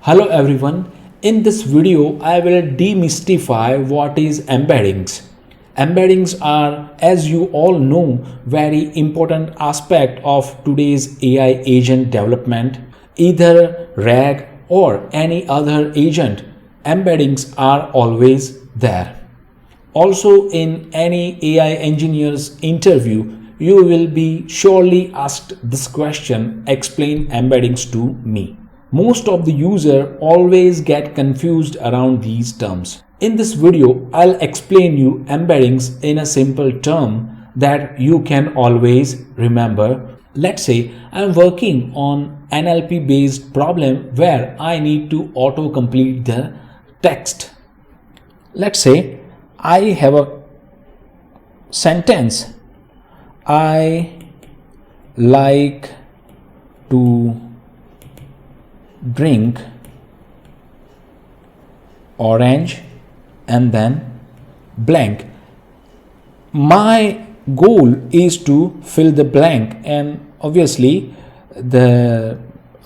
Hello everyone, in this video I will demystify what is embeddings. Embeddings are, as you all know, very important aspect of today's AI agent development. Either RAG or any other agent, embeddings are always there. Also, in any AI engineer's interview, you will be surely asked this question: explain embeddings to me. Most of the user always get confused around these terms. In this video, I'll explain you embeddings in a simple term that you can always remember. Let's say I'm working on NLP based problem where I need to auto-complete the text. Let's say I have a sentence: I like to drink orange and then blank. My goal is to fill the blank, and obviously the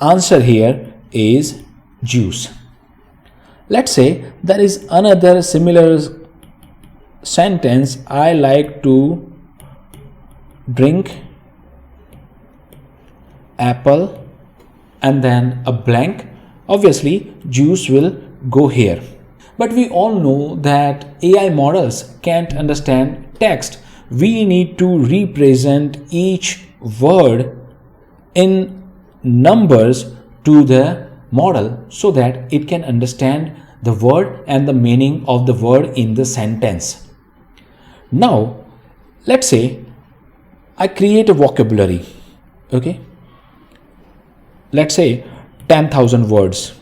answer here is juice. Let's say there is another similar sentence: I like to drink apple and then a blank. Obviously juice will go here. But we all know that AI models can't understand text. We need to represent each word in numbers to the model so that it can understand the word and the meaning of the word in the sentence. Now let's say I create a vocabulary. Okay, let's say 10,000 words.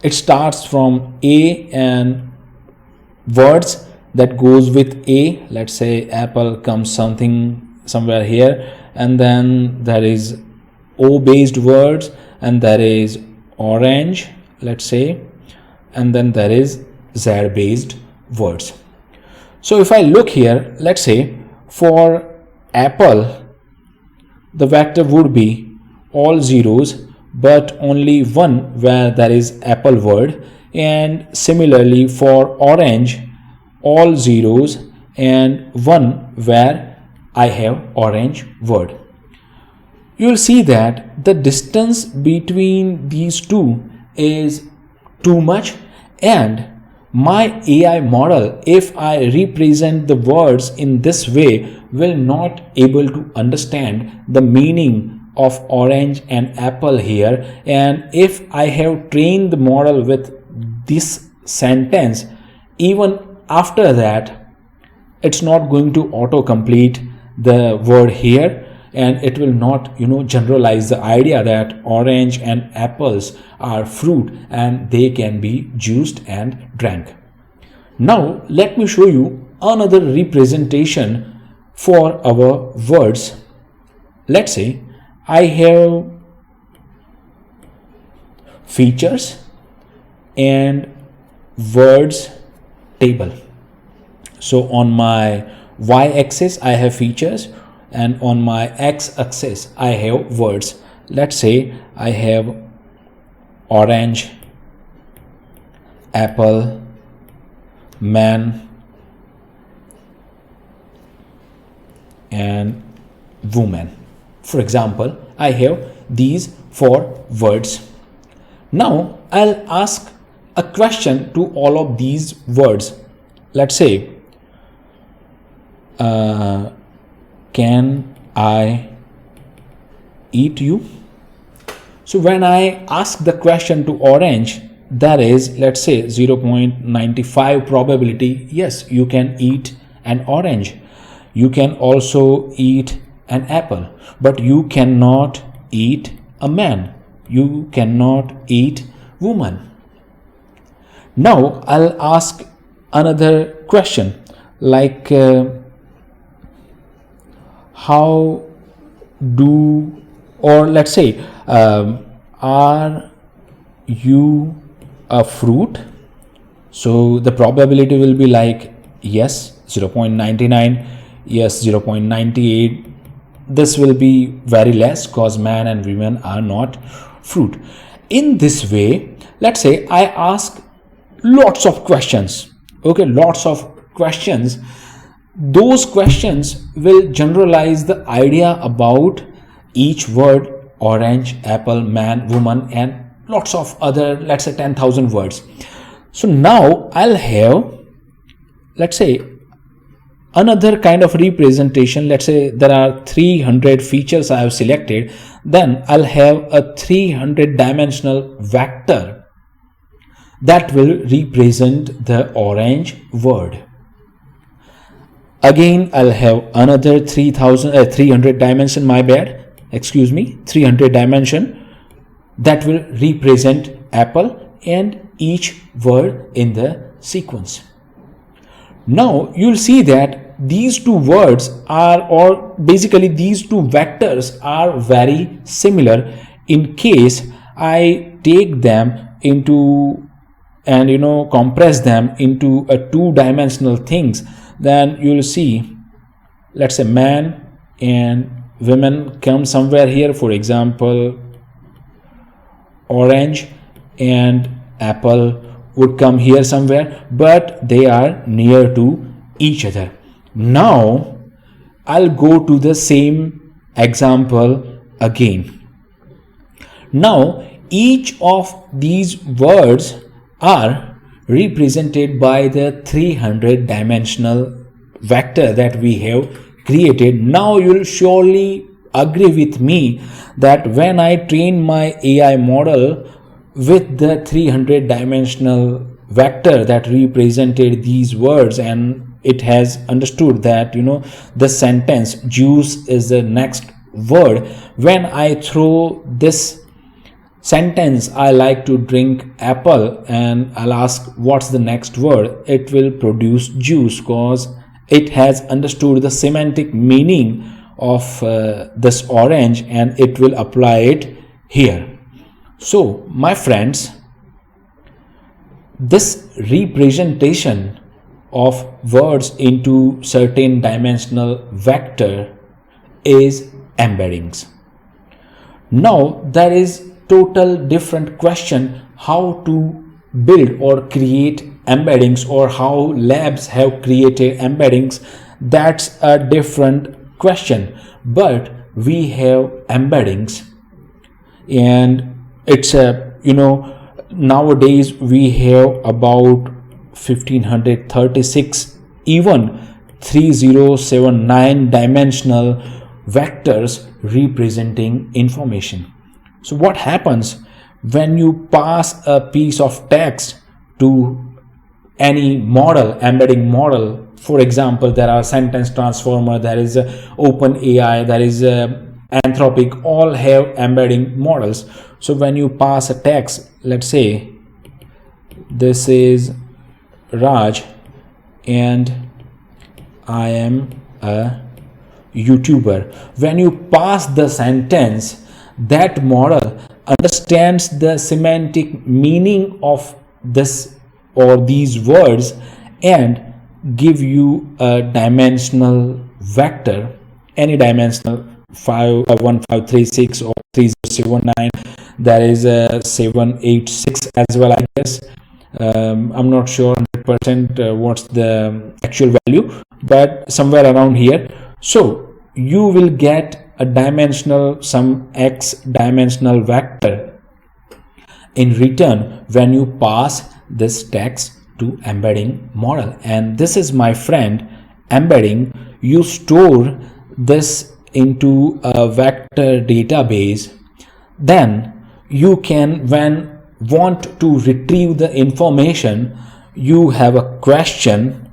It starts from A and words that goes with A. Let's say apple comes somewhere here, and then there is O based words, and there is orange, let's say, and then there is Z based words. So if I look here, let's say for apple, the vector would be all zeros but only one where there is apple word, and similarly for orange, all zeros and one where I have orange word. You will see that the distance between these two is too much, and my AI model, if I represent the words in this way, will not able to understand the meaning of orange and apple here. And if I have trained the model with this sentence, even after that it's not going to auto-complete the word here, and it will not generalize the idea that orange and apples are fruit and they can be juiced and drank. Now let me show you another representation for our words. Let's say I have features and words table. So on my y-axis I have features, and on my x-axis I have words. Let's say I have orange, apple, man, and woman. For example, I have these 4 words. Now I'll ask a question to all of these words. Let's say can I eat you? So when I ask the question to orange, there is, let's say, 0.95 probability. Yes, you can eat an orange. You can also eat an apple, but you cannot eat a man. You cannot eat woman. Now I'll ask another question like how do, or let's say are you a fruit? So the probability will be like yes 0.99, yes 0.98, this will be very less because man and women are not fruit. In this way, let's say I ask lots of questions, okay, lots of questions. Those questions will generalize the idea about each word: orange, apple, man, woman, and lots of other, let's say 10,000 words. So now I'll have, let's say, another kind of representation. Let's say there are 300 features I have selected. Then I'll have a 300 dimensional vector that will represent the orange word. Again, I'll have another 300 dimension, 300 dimension that will represent apple and each word in the sequence. Now you'll see that these two words are, or basically these two vectors are very similar. In case I take them into and compress them into a two-dimensional things, then you'll see, let's say man and women come somewhere here. For example, orange and apple would come here somewhere, but they are near to each other. Now I'll go to the same example again. Now each of these words are represented by the 300 dimensional vector that we have created. Now you'll surely agree with me that when I train my AI model with the 300 dimensional vector that represented these words, and it has understood that the sentence juice is the next word, when I throw this sentence, I like to drink apple, and I'll ask what's the next word, it will produce juice because it has understood the semantic meaning of this orange, and it will apply it here. So my friends, this representation of words into certain dimensional vector is embeddings. Now there is total different question how to build or create embeddings, or how labs have created embeddings. That's a different question, but we have embeddings, and it's a nowadays we have about 1536 even 3079 dimensional vectors representing information. So what happens when you pass a piece of text to any model, embedding model? For example, there are sentence transformer, there is OpenAI, there is Anthropic, all have embedding models. So when you pass a text, let's say this is Raj and I am a YouTuber. When you pass the sentence, that model understands the semantic meaning of this or these words and give you a dimensional vector, any dimensional 1536 or 3079. There is a 786 as well, I guess. I'm not sure 100% what's the actual value, but somewhere around here. So you will get a dimensional, some x dimensional vector in return when you pass this text to embedding model. And this is, my friend, embedding. You store this into a vector database, then you can, when want to retrieve the information, you have a question,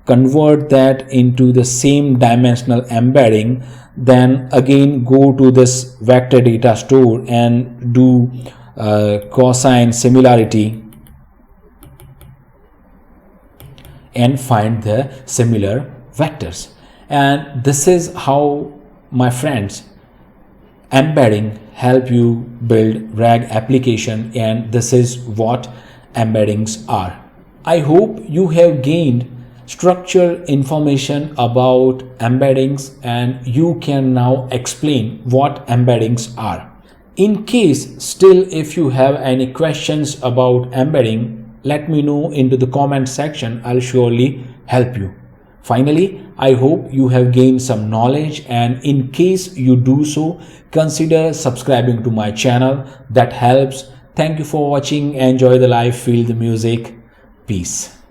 convert that into the same dimensional embedding, then again go to this vector data store and do cosine similarity and find the similar vectors. And this is how, my friends, embedding help you build RAG application, and this is what embeddings are. I hope you have gained structured information about embeddings, and you can now explain what embeddings are. In case still if you have any questions about embedding, let me know into the comment section. I'll surely help you. Finally, I hope you have gained some knowledge, and in case you do so, consider subscribing to my channel. That helps. Thank you for watching. Enjoy the life, feel the music. Peace.